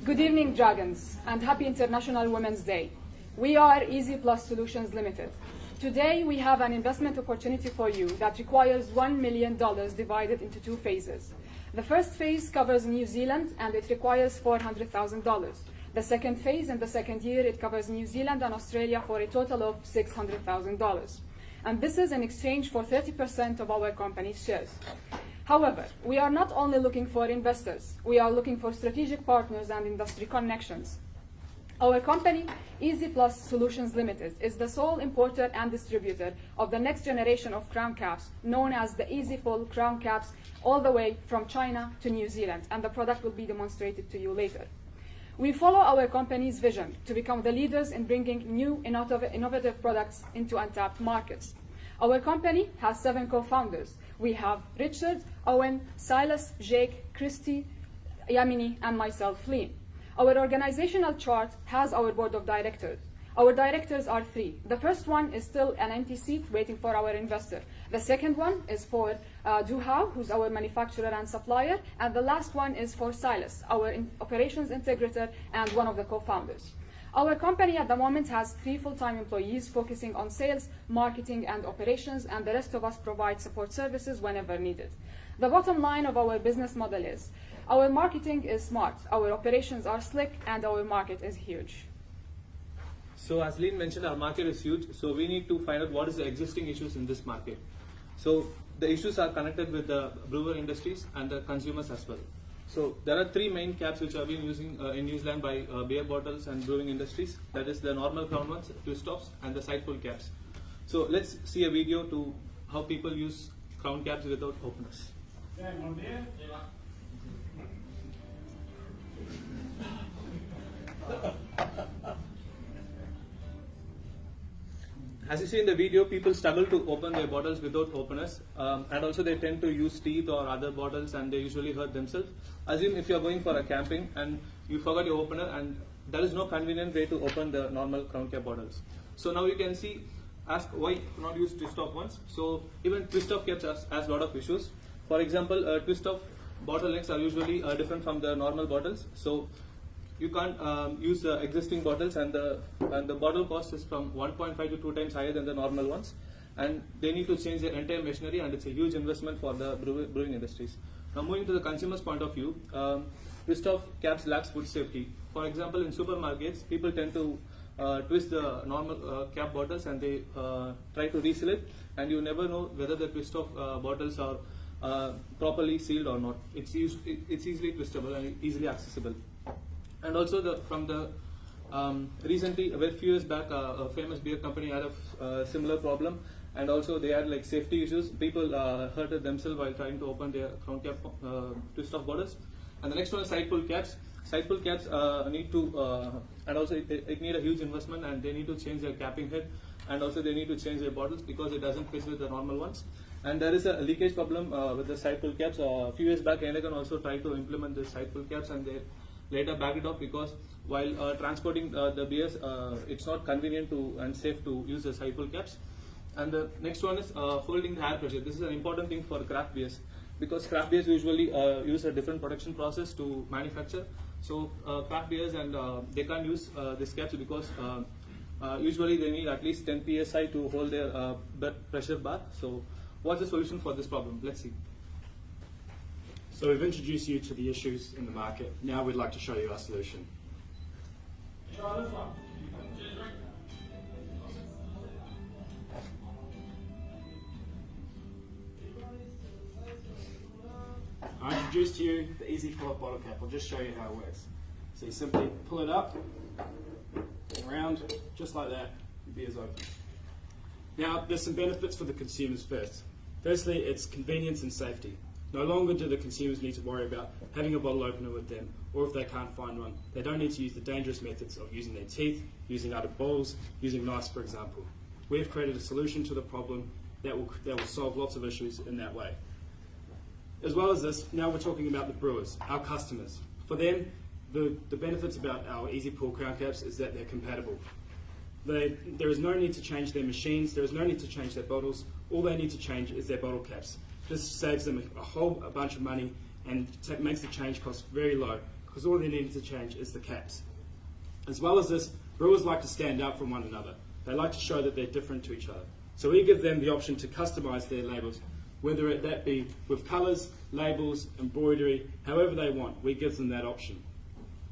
Good evening, Dragons, and happy International Women's Day. We are Easy Plus Solutions Limited. Today, we have an investment opportunity for you that requires $1 million divided into two phases. The first phase covers New Zealand, and it requires $400,000. The second phase, in the second year, it covers New Zealand and Australia for a total of $600,000. And this is in exchange for 30% of our company's shares. However, we are not only looking for investors, we are looking for strategic partners and industry connections. Our company, Easy Plus Solutions Limited, is the sole importer and distributor of the next generation of crown caps, known as the Easy Pull crown caps, all the way from China to New Zealand, and the product will be demonstrated to you later. We follow our company's vision to become the leaders in bringing new innovative products into untapped markets. Our company has 7 co-founders. We have Richard, Owen, Silas, Jake, Christy, Yamini, and myself, Lee. Our organizational chart has our board of directors. Our directors are 3. The first one is still an empty seat waiting for our investor. The second one is for Duhao, who's our manufacturer and supplier. And the last one is for Silas, our operations integrator and one of the co-founders. Our company at the moment has 3 full-time employees focusing on sales, marketing, and operations, and the rest of us provide support services whenever needed. The bottom line of our business model is our marketing is smart, our operations are slick, and our market is huge. So as Lynn mentioned, our market is huge, so we need to find out what is the existing issues in this market. So the issues are connected with the brewer industries and the consumers as well. So there are 3 main caps which are being using in New Zealand by beer bottles and brewing industries. That is the normal crown ones, twist tops, and the side pull caps. So let's see a video to how people use crown caps without openers. As you see in the video, people struggle to open their bottles without openers, and also they tend to use teeth or other bottles, and they usually hurt themselves. Assume if you are going for a camping and you forgot your opener, and there is no convenient way to open the normal crown cap bottles. So now you can see, ask why not use twist-off ones. So even twist-off caps has a lot of issues. For example, twist-off bottle lengths are usually different from the normal bottles. So you can't use the existing bottles, and the bottle cost is from 1.5 to 2 times higher than the normal ones, and they need to change their entire machinery, and it's a huge investment for the brewing industries. Now moving to the consumer's point of view, twist-off caps lacks food safety. For example, in supermarkets, people tend to twist the normal cap bottles, and they try to reseal it, and you never know whether the twist-off bottles are properly sealed or not. It's easily twistable and easily accessible. And also recently, a few years back, a famous beer company had a similar problem, and also they had like safety issues. People hurted themselves while trying to open their crown cap twist-off bottles. And the next one is side pull caps. Side pull caps need to, and also it need a huge investment, and they need to change their capping head, and also they need to change their bottles because it doesn't fit with the normal ones. And there is a leakage problem with the side pull caps. A few years back, Heineken also tried to implement the side pull caps, and they later backed it off because while transporting the beers, it's not convenient and safe to use the side pull caps. And the next one is holding the air pressure. This is an important thing for craft beers because craft beers usually use a different production process to manufacture. So craft beers and they can't use these caps because usually they need at least 10 psi to hold their pressure bar. So what's the solution for this problem? Let's see. So we've introduced you to the issues in the market. Now we'd like to show you our solution. I introduced to you the Easy Pull-Up bottle cap. I'll just show you how it works. So you simply pull it up, around, just like that, your beer's open. Now there's some benefits for the consumers first. Firstly, it's convenience and safety. No longer do the consumers need to worry about having a bottle opener with them, or if they can't find one, they don't need to use the dangerous methods of using their teeth, using other bowls, using knives, for example. We've created a solution to the problem that will solve lots of issues in that way. As well as this, now we're talking about the brewers, our customers. For them, the benefits about our Easy Pull crown caps is that they're compatible. There is no need to change their machines, there is no need to change their bottles. All they need to change is their bottle caps. This saves them a bunch of money and makes the change cost very low because all they needed to change is the caps. As well as this, brewers like to stand out from one another. They like to show that they're different to each other. So we give them the option to customize their labels, whether that be with colors, labels, embroidery, however they want. We give them that option.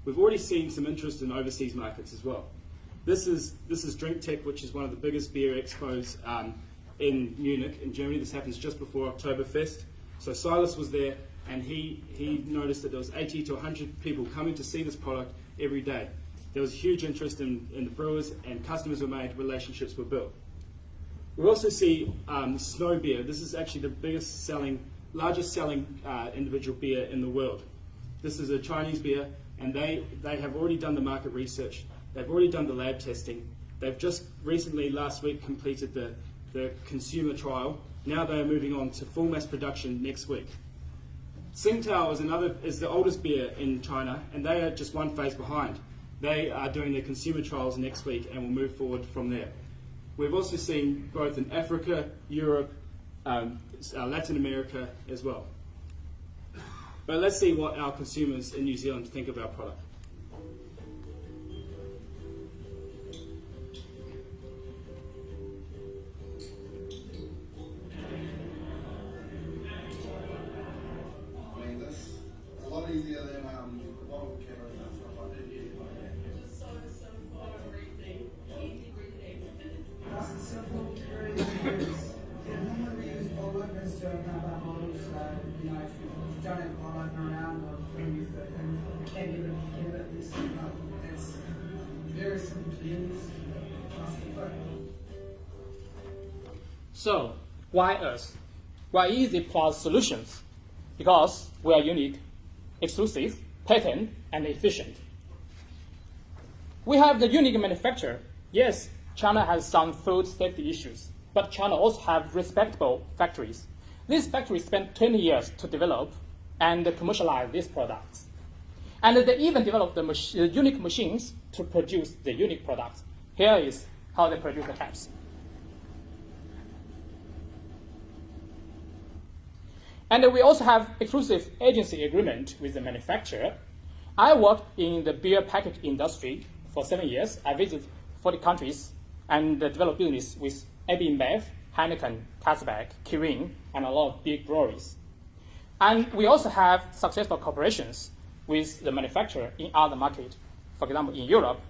We've already seen some interest in overseas markets as well. This is DrinkTech, which is one of the biggest beer expos in Munich, in Germany. This happens just before Oktoberfest. So Silas was there, and he noticed that there was 80 to 100 people coming to see this product every day. There was huge interest in the brewers, and customers were made, relationships were built. We also see Snow Beer. This is actually the largest selling individual beer in the world. This is a Chinese beer, and they have already done the market research. They've already done the lab testing. They've just recently, last week, completed the consumer trial. Now they are moving on to full mass production next week. Tsingtao is the oldest beer in China, and they are just one phase behind. They are doing their consumer trials next week and will move forward from there. We've also seen growth in Africa, Europe, Latin America as well. But let's see what our consumers in New Zealand think of our product. I mean, that's a lot easier than bottle cameras and stuff like that. Nice and simple, very easy. Normally we use bottle openers to open up our bottles. If you don't have a bottle opener around, or when you can get it, it's very simple to use. Nice and quick. So, why us? Why Easy Plus Solutions? Because we are unique, exclusive, patent, and efficient. We have the unique manufacturer. Yes, China has some food safety issues, but China also has respectable factories. These factories spent 20 years to develop and commercialize these products. And they even developed the unique machines to produce the unique products. Here is how they produce the caps. And we also have exclusive agency agreement with the manufacturer. I worked in the beer package industry for 7 years. I visited 40 countries and developed business with AB InBev, Heineken, Carlsberg, Kirin, and a lot of big breweries. And we also have successful cooperations with the manufacturer in other markets, for example, in Europe.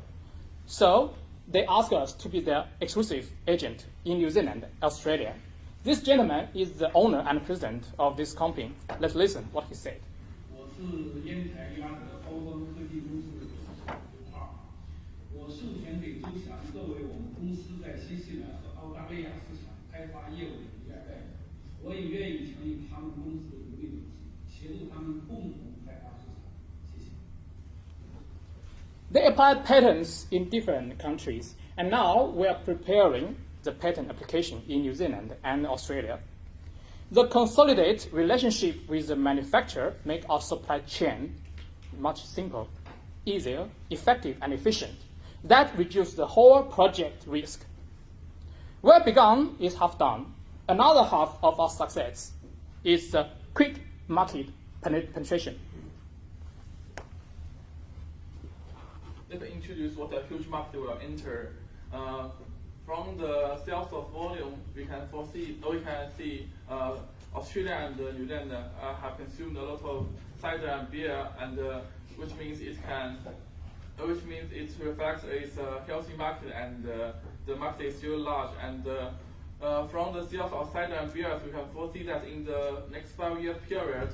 So they asked us to be their exclusive agent in New Zealand, Australia. This gentleman is the owner and president of this company. Let's listen what he said. 我是烟台拉德高光科技公司的董事我授权给周翔作为我们公司在新西兰和澳大利亚市场开发业务的独家代理。我也愿意成为他们公司的独立董事，协助他们共同开发市场。谢谢。They applied patents in different countries, and now we are preparing the patent application in New Zealand and Australia. The consolidated relationship with the manufacturer make our supply chain much simpler, easier, effective, and efficient. That reduces the whole project risk. Where begun is half done. Another half of our success is the quick market penetration. Let me introduce what a huge market will enter. From the sales of volume, we can see Australia and New Zealand have consumed a lot of cider and beer, and which means it reflects it's a healthy market, and the market is still large. And from the sales of cider and beer, we can foresee that in the next 5-year period,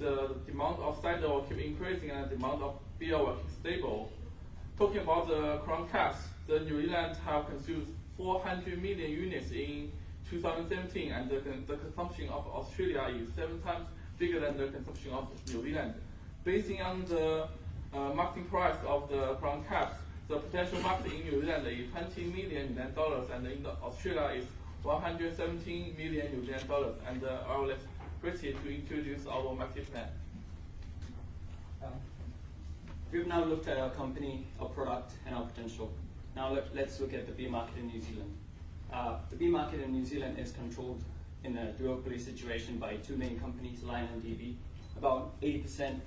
the demand of cider will keep increasing and the demand of beer will keep stable. Talking about the Crown caps, the New Zealand have consumed 400 million units in 2017, and the consumption of Australia is 7 times bigger than the consumption of New Zealand. Basing on the marketing price of the Crown caps, the potential market in New Zealand is $20 million, and in Australia is $117 million. And I will let Christy to introduce our market plan. We've now looked at our company, our product, and our potential. Now let's look at the beer market in New Zealand. The beer market in New Zealand is controlled in a duopoly situation by 2 main companies, Lion and DB. About 80%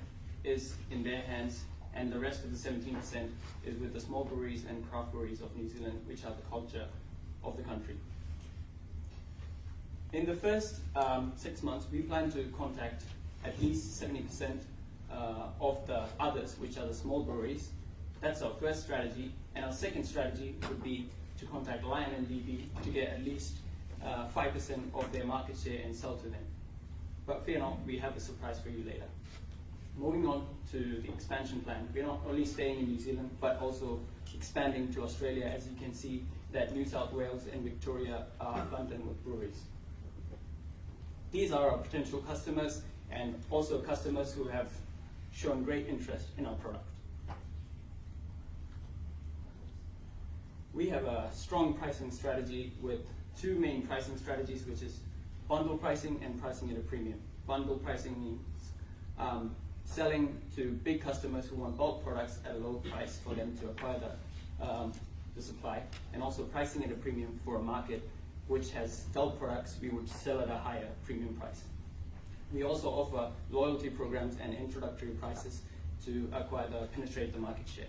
is in their hands, and the rest of the 17% is with the small breweries and craft breweries of New Zealand, which are the culture of the country. In the first 6 months, we plan to contact at least 70% of the others, which are the small breweries. That's our first strategy. And our second strategy would be to contact Lion and DB to get at least 5% of their market share and sell to them. But fear not, we have a surprise for you later. Moving on to the expansion plan, we're not only staying in New Zealand, but also expanding to Australia. As you can see, that New South Wales and Victoria are abundant with breweries. These are our potential customers, and also customers who have shown great interest in our product. We have a strong pricing strategy with two main pricing strategies, which is bundle pricing and pricing at a premium. Bundle pricing means selling to big customers who want bulk products at a low price for them to acquire the supply, and also pricing at a premium for a market which has dull products, we would sell at a higher premium price. We also offer loyalty programs and introductory prices to penetrate the market share.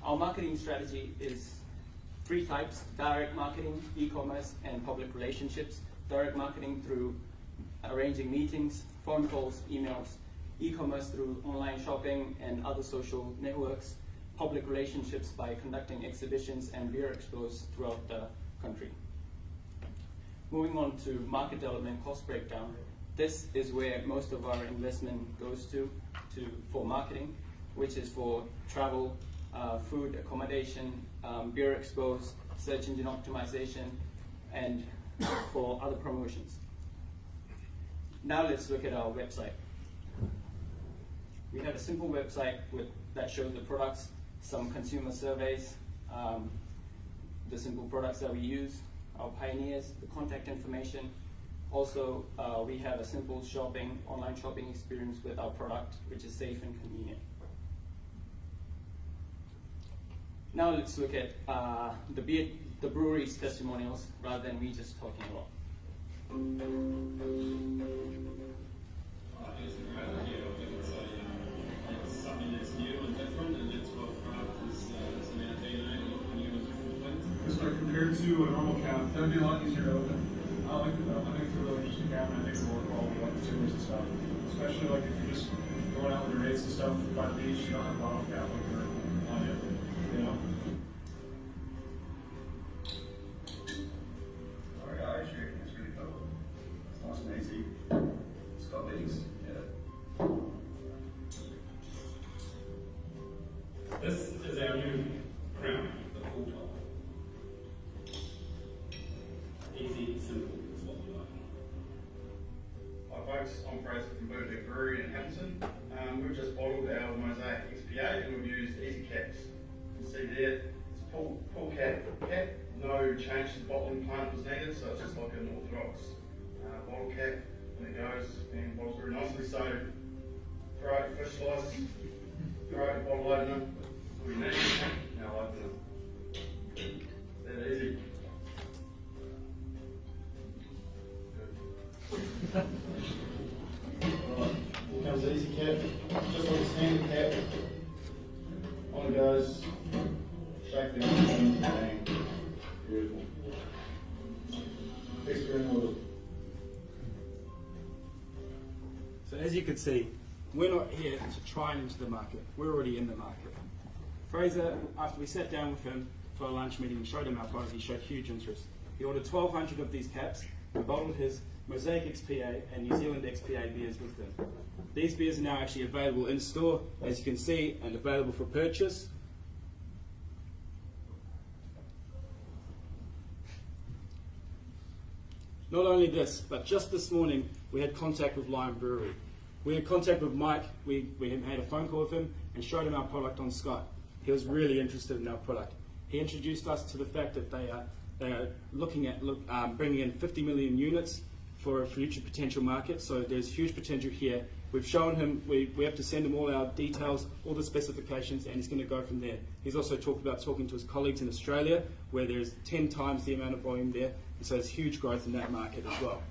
Our marketing strategy is three types: direct marketing, e-commerce, and public relationships. Direct marketing through arranging meetings, phone calls, emails. E-commerce through online shopping and other social networks. Public relationships by conducting exhibitions and beer expos throughout the country. Moving on to market development cost breakdown. This is where most of our investment goes for marketing, which is for travel, food, accommodation, beer expos, search engine optimization, and for other promotions. Now let's look at our website. We have a simple website that shows the products, some consumer surveys, the simple products that we use, our pioneers, the contact information. Also, we have a simple online shopping experience with our product, which is safe and convenient. Now let's look at the brewery's testimonials rather than me just talking a lot. It's something that's new and different, and that's what craft is in our DNA, looking new and different things. So compared to a normal cap, that would be a lot easier to open. I like it though. I think it's a really interesting cap, and I think it's more quality like consumers and stuff. Especially like if you're just going out with your mates and stuff by the beach, you don't have a bottle cap like you're on it, you know? Alright guys, it's really cool. It's nice and easy. It's got legs. Yeah. This is our new crown, the full top. Easy, simple is what we like. Hi folks, I'm Fraser from Birdbeck Brewery in Hamilton. We've just bottled our Mosaic XPA and we've used easy caps. You can see there, it's a full cap, no change to the bottling plant was needed, so it's just like an orthodox bottle cap, and it goes and bottles very nicely. So throw out your fish slice, throw out your bottle opener, all you need, now open it. That easy. Right, here comes the easy cap, just like a standard cap. On it goes, shake down, and bang. Beautiful. Experiment with it. So as you can see, we're not here to try and enter the market. We're already in the market. Fraser, after we sat down with him for a lunch meeting and showed him our product, he showed huge interest. He ordered 1,200 of these caps and bottled his Mosaic XPA and New Zealand XPA beers with them. These beers are now actually available in store, as you can see, and available for purchase. Not only this, but just this morning we had contact with Lion Brewery. We had contact with Mike, we had a phone call with him and showed him our product on Skype. He was really interested in our product. He introduced us to the fact that they are looking at bringing in 50 million units for a future potential market, so there's huge potential here. We've shown him, we have to send him all our details, all the specifications, and he's going to go from there. He's also talked about talking to his colleagues in Australia, where there's 10 times the amount of volume there, and so there's huge growth in that market as well.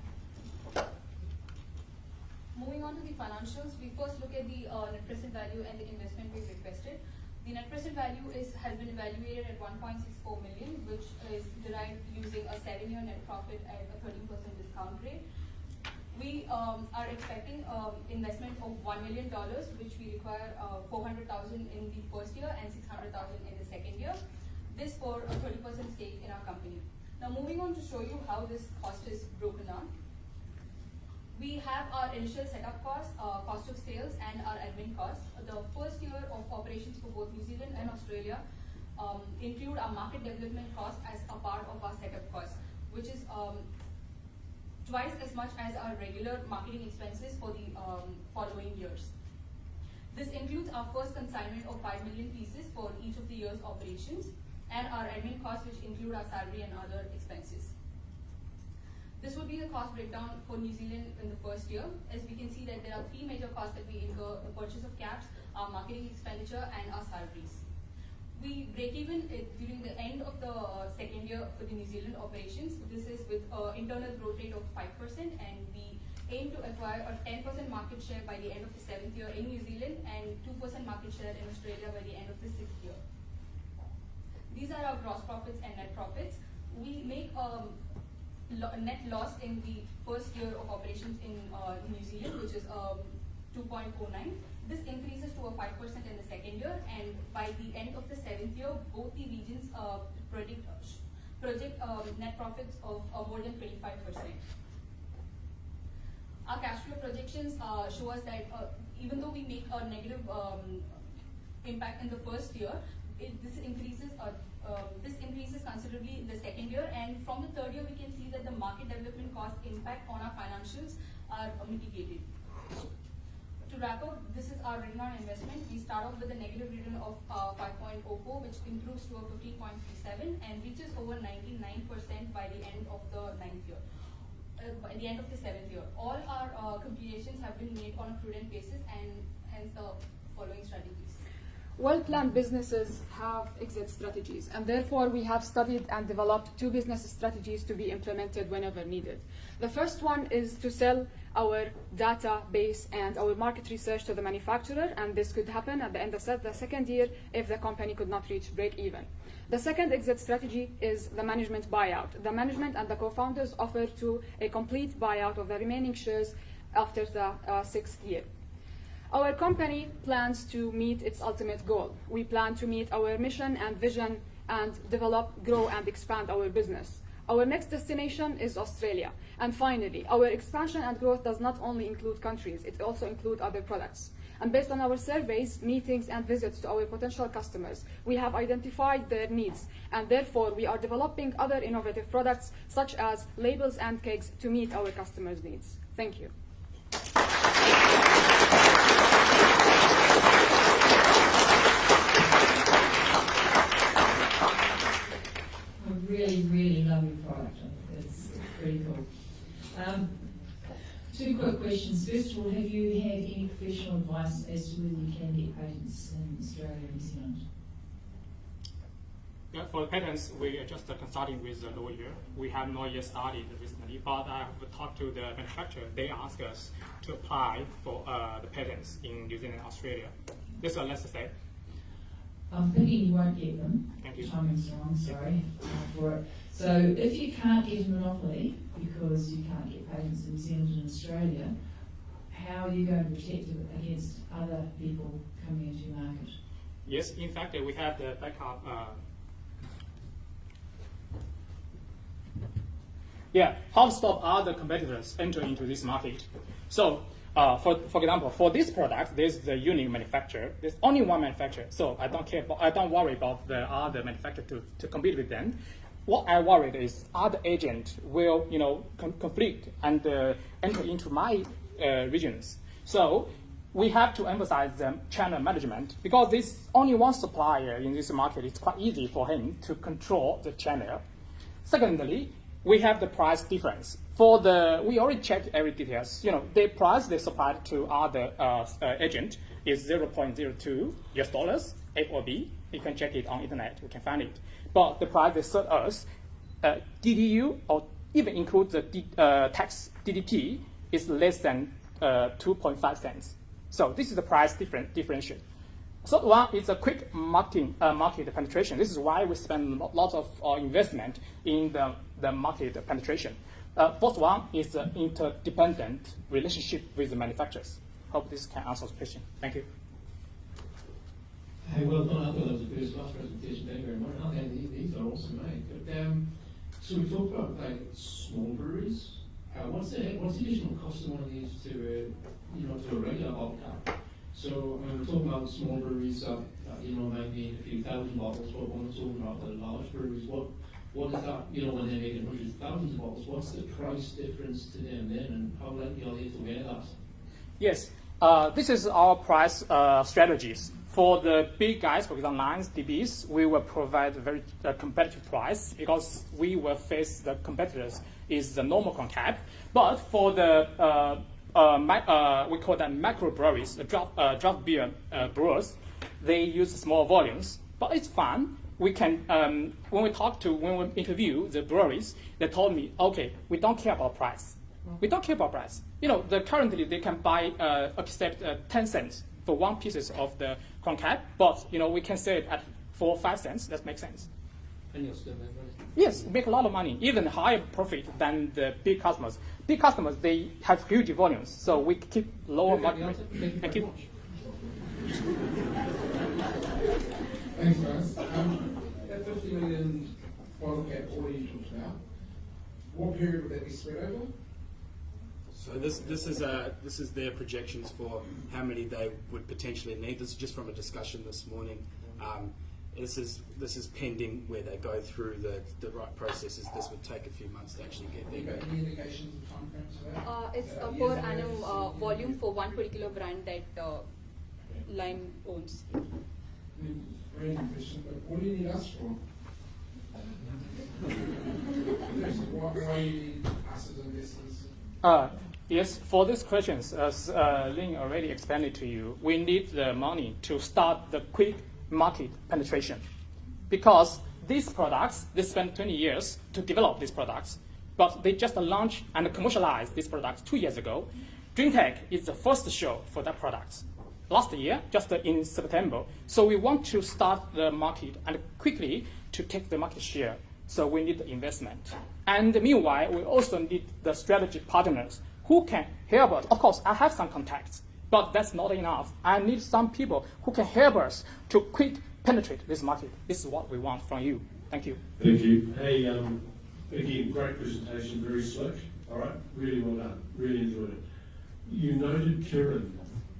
moving on to the financials, we first look at the net present value and the investment we've requested. The net present value has been evaluated at 1.64 million, which is derived using a 7-year net profit at a 13% discount rate. We are expecting investment of $1 million, which we require $400,000 in the first year and $600,000 in the second year. This for a 30% stake in our company. Now moving on to show you how this cost is broken down. We have our initial setup cost, cost of sales, and our admin costs. The first year of operations for both New Zealand and Australia include our market development cost as a part of our setup cost, which is twice as much as our regular marketing expenses for the following years. This includes our first consignment of 5 million pieces for each of the year's operations, and our admin costs, which include our salary and other expenses. This would be the cost breakdown for New Zealand in the first year. As we can see that there are 3 major costs that we incur: the purchase of caps, our marketing expenditure, and our salaries. We break even during the end of the second year for the New Zealand operations. This is with an internal growth rate of 5%, and we aim to acquire a 10% market share by the end of the 7th year in New Zealand and 2% market share in Australia by the end of the 6th year. These are our gross profits and net profits. We make net loss in the first year of operations in New Zealand, which is 2.09. This increases to a 5% in the second year, and by the end of the 7th year, both the regions project net profits of more than 25%. Our cash flow projections show us that even though we make a negative impact in the first year, this increases considerably in the second year, and from the third year we can see that the market development cost impact on our financials are mitigated. To wrap up, this is our return on investment. We start off with a negative return of 5.04, which improves to a 15.37 and reaches over 99% by the end of the 9th year. By the end of the 7th year. All our calculations have been made on a prudent basis, and hence the following strategies. Well-planned businesses have exit strategies, and therefore we have studied and developed 2 business strategies to be implemented whenever needed. The first one is to sell our database and our market research to the manufacturer, and this could happen at the end of the second year if the company could not reach break-even. The second exit strategy is the management buyout. The management and the co-founders offer to a complete buyout of the remaining shares after the 6th year. Our company plans to meet its ultimate goal. We plan to meet our mission and vision and develop, grow, and expand our business. Our next destination is Australia. And finally, our expansion and growth does not only include countries, it also includes other products. And based on our surveys, meetings, and visits to our potential customers, we have identified their needs, and therefore we are developing other innovative products such as labels and kegs to meet our customers' needs. Thank you. Really lovely product. It's pretty cool. 2 quick questions. First of all, have you had any professional advice as to whether you can get patents in Australia and New Zealand? Yeah, for the patents, we are just consulting with the lawyer. We have not yet started recently, but I have talked to the manufacturer. They asked us to apply for the patents in New Zealand and Australia. This is a last step. I'm thinking you won't get them. Thank you. Timing's wrong, sorry for it. So if you can't get a monopoly because you can't get patents in New Zealand and Australia, how are you going to protect it against other people coming into your market? Yes, in fact, we have the backup. How to stop other competitors enter into this market? So, for example, for this product, there's the unique manufacturer. There's only one manufacturer, so I don't worry about the other manufacturer to compete with them. What I worried is other agent will, conflict and enter into my regions. So we have to emphasize the channel management because there's only one supplier in this market. It's quite easy for him to control the channel. Secondly, we have the price difference. We already checked every details. The price they supplied to other agent is $0.02 US, A or B. You can check it on internet. You can find it. But the price they sold us, DDU or even include the tax DDT is less than 2.5 cents. So this is the price differential. Third one is a quick market penetration. This is why we spend lots of investment in the market penetration. Fourth one is the interdependent relationship with the manufacturers. Hope this can answer the question. Thank you. Hey, well done. I thought that was a first class presentation. Thank you very much. Okay, these are awesome, mate. But, so we talked about like small breweries. What's the additional cost of one of these to to a regular bottle cap? So when we're talking about small breweries that might need a few thousand bottles, but when we're talking about the large breweries, what is that? When they're making hundreds of thousands of bottles, what's the price difference to them then, and how likely are they to wear that? Yes, this is our price strategies. For the big guys, for example, 9 DBs, we will provide a very competitive price because we will face the competitors is the normal corn cap. But for the we call them micro breweries, the draft beer brewers, they use small volumes, but it's fun. We can when we interview the breweries, they told me, okay, we don't care about price. We don't care about price. Currently they can buy accept 10 cents for one pieces of the corn cap, but we can sell it at 4 or 5 cents. That makes sense. And you'll still make money. Yes, make a lot of money, even higher profit than the big customers. Big customers, they have huge volumes, so we keep lower market. Thank you. Thanks, guys. That 50 million bottle cap order you talked about, what period would that be spread over? So this is their projections for how many they would potentially need. This is just from a discussion this morning. This is pending where they go through the right processes. This would take a few months to actually get there. Any indications of time frames for that? It's a per annum volume for one particular brand that Lime owns. Random question, but what do you need us for? Why do you need us as investors? Yes, for these questions, as Lin already explained to you, we need the money to start the quick market penetration. Because these products, they spent 20 years to develop these products, but they just launched and commercialized these products 2 years ago. DreamTech is the first show for that product. Last year, just in September. So we want to start the market and quickly to take the market share. So we need the investment. And meanwhile, we also need the strategic partners who can help us. Of course, I have some contacts, but that's not enough. I need some people who can help us to quick penetrate this market. This is what we want from you. Thank you. Thank you. Hey, again, great presentation, very slick. All right, really well done. Really enjoyed it. You noted Kirin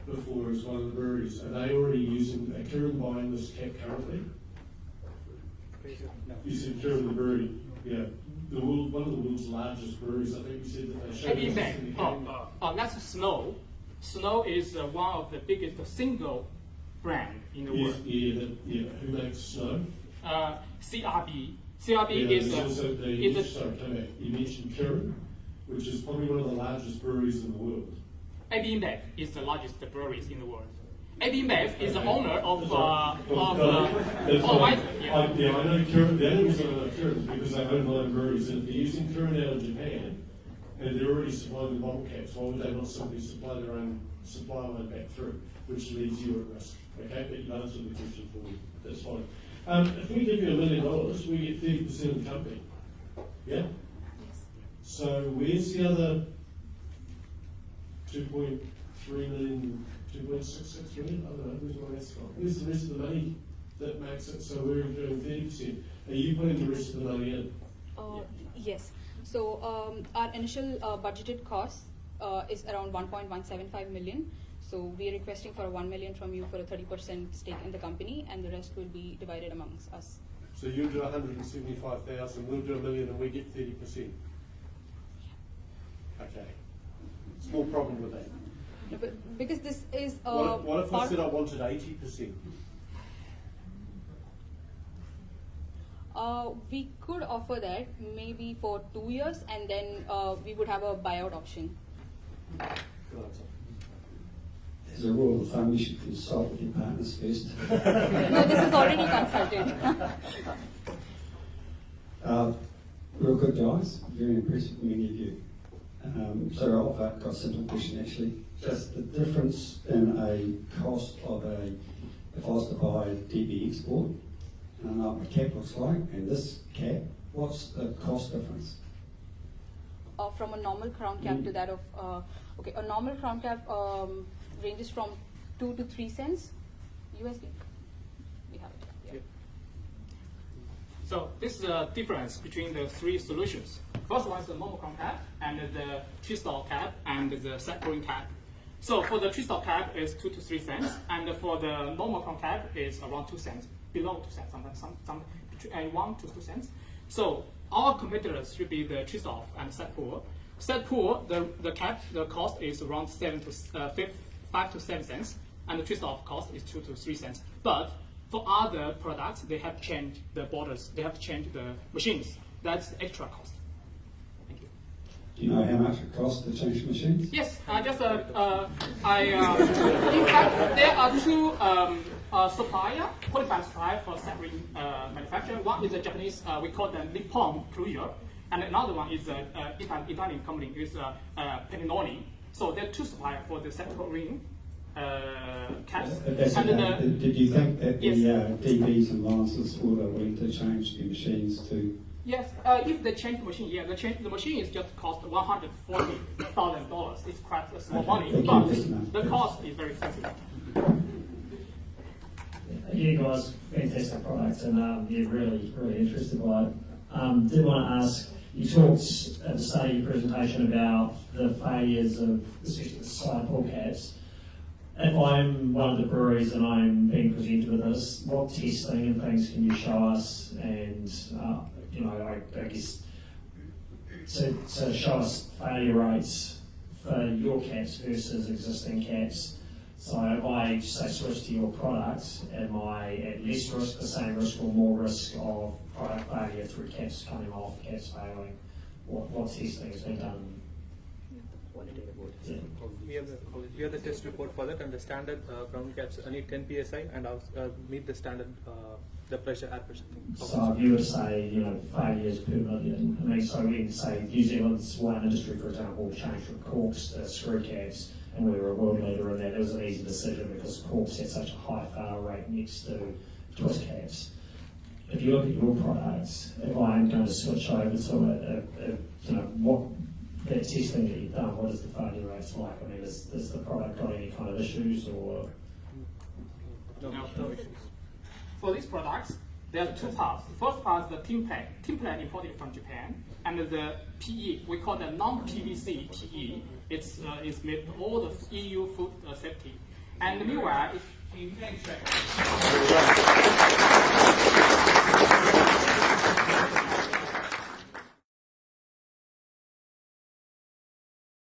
before as one of the breweries. Are they already using Kirin buying this cap currently? No. You said Kirin the brewery, yeah. One of the world's largest breweries. I think you said that they showed us in the cap. That's Snow. Snow is one of the biggest single brand in the world. Yeah. Who makes Snow? CRB. CRB yeah, is also you mentioned Kirin, which is probably one of the largest breweries in the world. AB InBev is the largest breweries in the world. AB InBev is the owner of Weizen. Yeah, I know Kirin. The only reason I know Kirin is because they own a lot of breweries, and if they're using Kirin out of Japan, and they're already supplying the bottle caps, why would they not simply supply their own supply line back through, which leaves you at risk? Okay, but you answered the question for me. That's fine. If we give you $1 million, we get 30% of the company. Yeah? Yes. So where's the other 2.3 million, 2.66 million? I don't know, where's my maths gone? Where's the rest of the money that makes it so we're doing 30%? Are you putting the rest of the money in? Yes. So our initial budgeted cost is around 1.175 million. So we are requesting for 1 million from you for a 30% stake in the company, and the rest will be divided amongst us. So you do 175,000, we'll do $1 million, and we get 30%. Okay. Small problem with that. No, but because this is what if I said I wanted 80%? We could offer that maybe for 2 years, and then we would have a buyout option. Good answer. As a rule of thumb, you should consult with your partners first. No, this is already consulted. Real quick, guys. Very impressed with many of you. So I've got a simple question actually. just the difference in a cost of if I was to buy a DB export, and I know what my cap looks like, and this cap, what's the cost difference? From a normal crown cap to that of, okay, a normal crown cap ranges from 2 to 3 cents USD. We have it. Yeah. So this is the difference between the three solutions. First one is the normal crown cap, and the twist-off cap, and the set-growing cap. So for the twist-off cap is 2 to 3 cents, and for the normal crown cap is around 2 cents, below 2 cents, some between 1 to 2 cents. So our competitors should be the twist-off and set-pour. Set-pour, the cap, the cost is around 5 to 7 cents, and the twist-off cost is 2 to 3 cents. But for other products, they have changed the borders, they have changed the machines. That's the extra cost. Thank you. Do you know how much it costs to change machines? Yes, in fact, there are two qualified supplier for set-ring manufacturer. One is a Japanese, we call them Nippon Kruger, and another one is an Italian company, is Pennoni. So there are two suppliers for the set-ring caps. Did you think that the yes. DBs and Lancers were willing to change the machines to? Yes, if they change the machine, yeah, the machine is just cost $140,000. It's quite a small money, but the cost is very expensive. You guys, fantastic products, and yeah, really interested by it. Did want to ask, you talked at the start of your presentation about the failures of especially the side pull caps. If I'm one of the breweries and I'm being presented with this, what testing and things can you show us? And you know, I guess to show us failure rates for your caps versus existing caps. So if I say switch to your product, am I at less risk, the same risk, or more risk of product failure through caps coming off, caps failing? What testing has been done? Yeah. We have the test report for that, and the standard crown caps need 10 psi and meet the standard the pressure, air pressure. So if you were to say, you know, failures per million, I mean, so in say New Zealand's wine industry, for example, changed from corks to screw caps, and we were a world leader in that. It was an easy decision because corks had such a high fail rate next to twist caps. If you look at your products, if I'm going to switch over to you know, what that testing that you've done, what is the failure rates like? I mean, has the product got any kind of issues or? No issues. For these products, there are two parts. The first part is the tin plate imported from Japan, and the PE, we call the non-PVC PE. It's made all the EU food safety. And meanwhile,